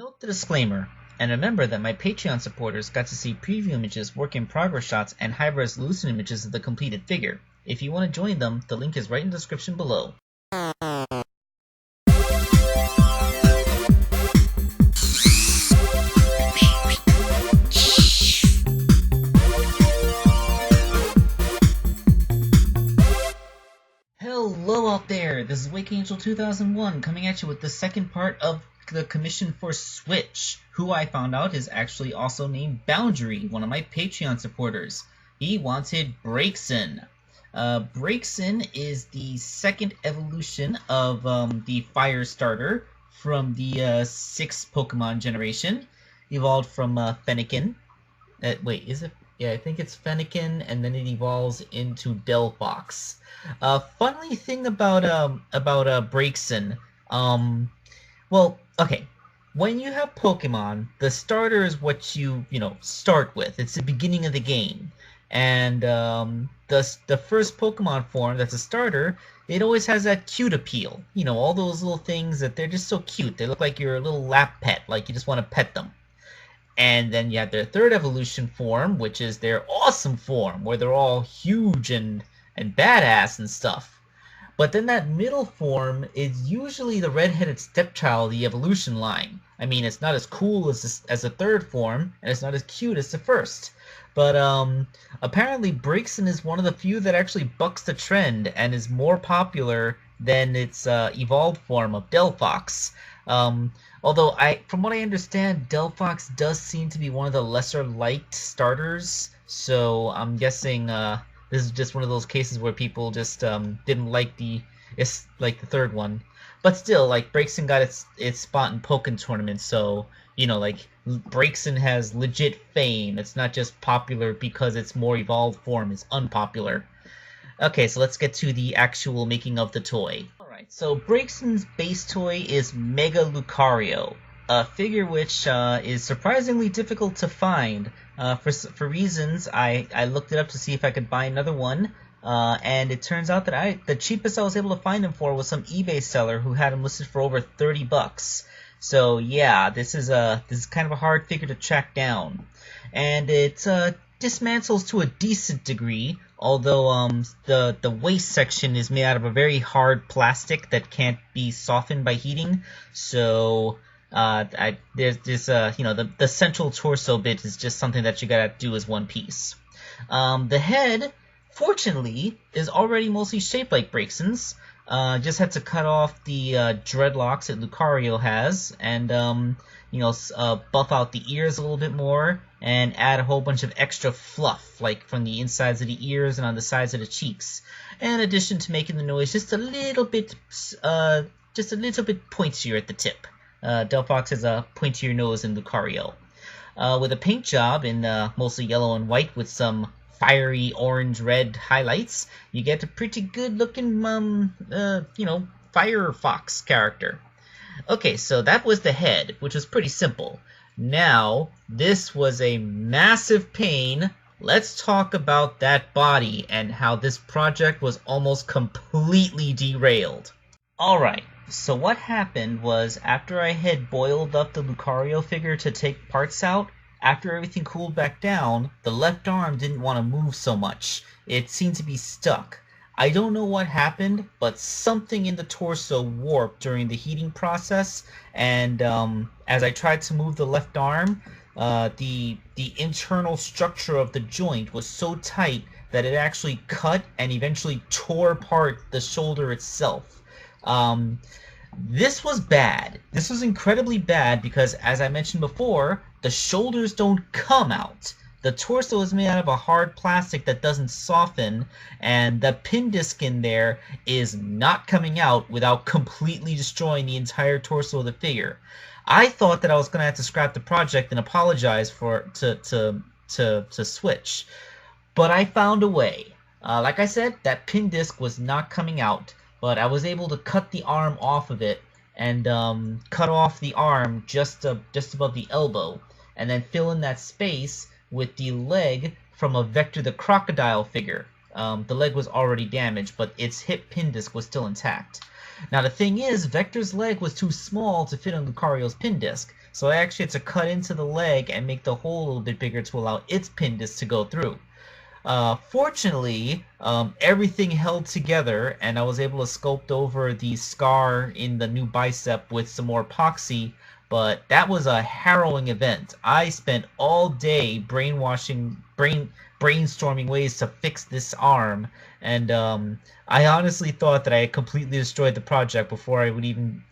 Note the disclaimer, and remember that my Patreon supporters got to see preview images, work in progress shots, and high resolution images of the completed figure. If you want to join them, the link is right in the description below. Hello out there, this is Wake Angel 2001 coming at you with the second part of the commission for Switch, who I found out is actually also named Boundary, one of my Patreon supporters. He wanted Braixen. Braixen is the second evolution of the Fire Starter from the 6th Pokemon generation, evolved from Fennekin. Wait, is it? Yeah, I think it's Fennekin, and then it evolves into Delphox. Funny thing about Braixen, well, okay, when you have Pokemon, the starter is what you start with. It's the beginning of the game, and the first Pokemon form that's a starter, it always has that cute appeal. You know, all those little things that they're just so cute. They look like your little lap pet, like you just want to pet them. And then you have their third evolution form, which is their awesome form, where they're all huge and badass and stuff. But then that middle form is usually the redheaded stepchild of the evolution line. I mean, it's not as cool as the third form, and it's not as cute as the first. But apparently Braixen is one of the few that actually bucks the trend and is more popular than its evolved form of Delphox. Although, from what I understand, Delphox does seem to be one of the lesser liked starters, so I'm guessing this is just one of those cases where people just didn't like the third one. But still, like, Braixen got its spot in Pokken tournaments, so like Braixen has legit fame. It's not just popular because its more evolved form is unpopular. Okay, so let's get to the actual making of the toy. Alright, so Braixen's base toy is Mega Lucario, a figure which is surprisingly difficult to find. For reasons, I looked it up to see if I could buy another one, and it turns out that the cheapest I was able to find him for was some eBay seller who had him listed for over 30 bucks. So yeah, this is kind of a hard figure to track down, and it dismantles to a decent degree. Although the waist section is made out of a very hard plastic that can't be softened by heating, so there's this the central torso bit is just something that you gotta do as one piece. The head, fortunately, is already mostly shaped like Braixen's. Just had to cut off the dreadlocks that Lucario has, and buff out the ears a little bit more, and add a whole bunch of extra fluff, like from the insides of the ears and on the sides of the cheeks, in addition to making the noise just a little bit pointier at the tip. Delphox has a pointier nose than Lucario. With a paint job in mostly yellow and white with some fiery orange-red highlights, you get a pretty good-looking, Firefox character. Okay, so that was the head, which was pretty simple. Now, this was a massive pain. Let's talk about that body and how this project was almost completely derailed. Alright, so what happened was after I had boiled up the Lucario figure to take parts out, after everything cooled back down, the left arm didn't want to move so much. It seemed to be stuck. I don't know what happened, but something in the torso warped during the heating process, and as I tried to move the left arm, the internal structure of the joint was so tight that it actually cut and eventually tore apart the shoulder itself. This was bad. This was incredibly bad because, as I mentioned before, the shoulders don't come out. The torso is made out of a hard plastic that doesn't soften, and the pin disc in there is not coming out without completely destroying the entire torso of the figure. I thought that I was going to have to scrap the project and apologize to Switch, but I found a way. Like I said, that pin disc was not coming out, but I was able to cut the arm off of it and cut off the arm just above the elbow, and then fill in that space with the leg from a Vector the Crocodile figure. The leg was already damaged, but its hip pin disc was still intact. Now the thing is, Vector's leg was too small to fit on Lucario's pin disc, So I actually had to cut into the leg and make the hole a little bit bigger to allow its pin disc to go through. Fortunately, everything held together, and I was able to sculpt over the scar in the new bicep with some more epoxy, but that was a harrowing event. I spent all day brainstorming ways to fix this arm, and I honestly thought that I had completely destroyed the project before I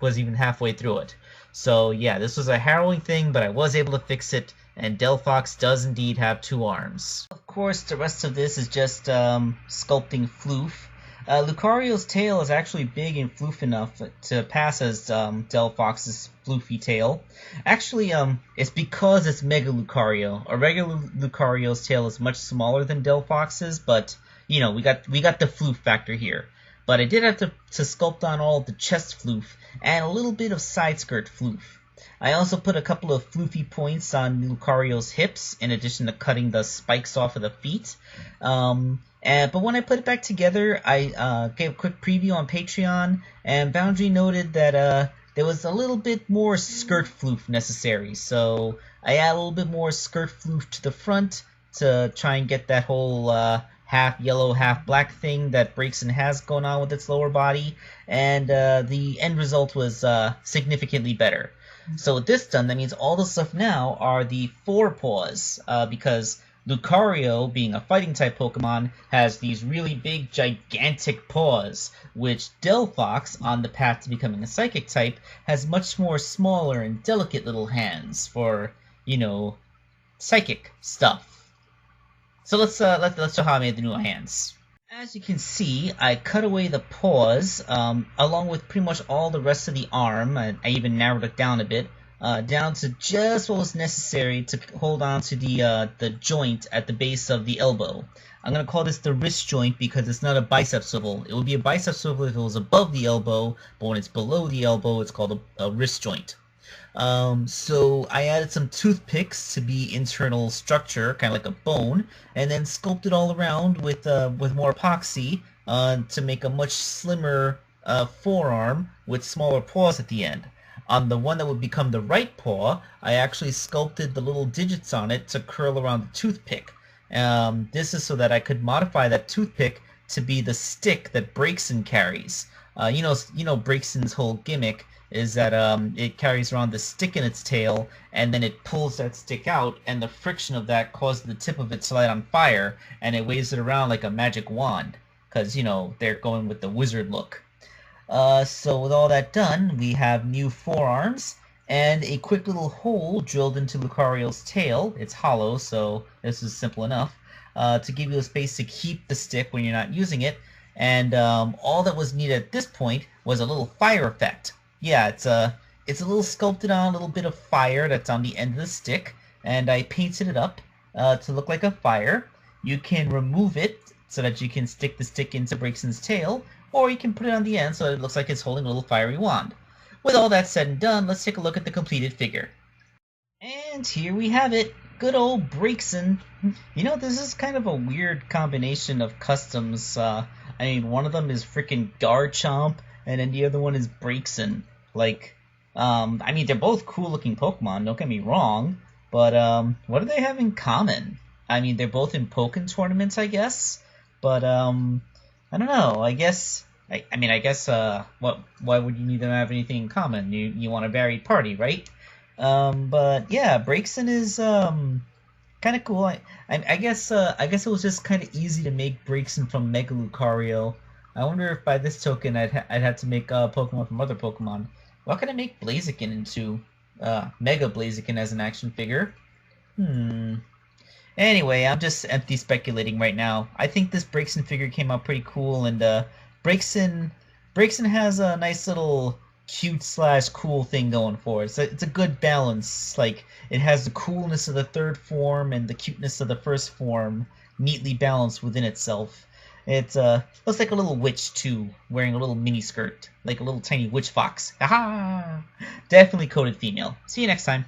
was even halfway through it. So yeah, this was a harrowing thing, but I was able to fix it, and Delphox does indeed have 2 arms. Of course, the rest of this is just sculpting floof. Lucario's tail is actually big and floof enough to pass as Delphox's floofy tail. Actually, it's because it's Mega Lucario. A regular Lucario's tail is much smaller than Delphox's, but you know, we got the floof factor here. But I did have to sculpt on all the chest floof and a little bit of side skirt floof. I also put a couple of floofy points on Lucario's hips, in addition to cutting the spikes off of the feet. But when I put it back together, I gave a quick preview on Patreon, and Boundary noted that there was a little bit more skirt floof necessary. So I add a little bit more skirt floof to the front to try and get that whole half yellow, half black thing that Braixen has going on with its lower body, and the end result was significantly better. So with this done, that means all the stuff now are the forepaws, because Lucario, being a fighting type Pokemon, has these really big, gigantic paws, which Delphox, on the path to becoming a psychic type, has much more smaller and delicate little hands for, you know, psychic stuff. So let's show how I made the new hands. As you can see, I cut away the paws, along with pretty much all the rest of the arm. I even narrowed it down a bit, down to just what was necessary to hold on to the joint at the base of the elbow. I'm going to call this the wrist joint because it's not a bicep swivel. It would be a bicep swivel if it was above the elbow, but when it's below the elbow, it's called a wrist joint. So I added some toothpicks to be internal structure, kind of like a bone, and then sculpted all around with more epoxy to make a much slimmer forearm with smaller paws at the end. On the one that would become the right paw, I actually sculpted the little digits on it to curl around the toothpick. This is so that I could modify that toothpick to be the stick that Braixen carries. You know Braixen's whole gimmick is that it carries around the stick in its tail, and then it pulls that stick out, and the friction of that causes the tip of it to light on fire, and it waves it around like a magic wand, because, you know, they're going with the wizard look. So with all that done, we have new forearms, and a quick little hole drilled into Lucario's tail. It's hollow, so this is simple enough, to give you a space to keep the stick when you're not using it, and all that was needed at this point was a little fire effect. Yeah, it's a little sculpted on a little bit of fire that's on the end of the stick, and I painted it up to look like a fire. You can remove it so that you can stick the stick into Braixen's tail, or you can put it on the end so it looks like it's holding a little fiery wand. With all that said and done, let's take a look at the completed figure. And here we have it. Good old Braixen. You know, this is kind of a weird combination of customs. I mean, one of them is freaking Garchomp, and then the other one is Braixen. Like, I mean, they're both cool-looking Pokemon, don't get me wrong, but what do they have in common? I mean, they're both in Pokken tournaments, I guess, but I don't know. I guess why would you need them to have anything in common? You want a varied party, right? But yeah, Braixen is kind of cool. I guess it was just kind of easy to make Braixen from Mega Lucario. I wonder if by this token I'd have to make Pokemon from other Pokemon. What could I make Blaziken into? Mega Blaziken as an action figure? Anyway, I'm just empty speculating right now. I think this Braixen figure came out pretty cool, and Braixen has a nice little cute/cool thing going for it. It's a good balance. Like, it has the coolness of the third form and the cuteness of the first form neatly balanced within itself. It looks like a little witch too, wearing a little mini skirt, like a little tiny witch fox. Haha! Definitely coded female. See you next time.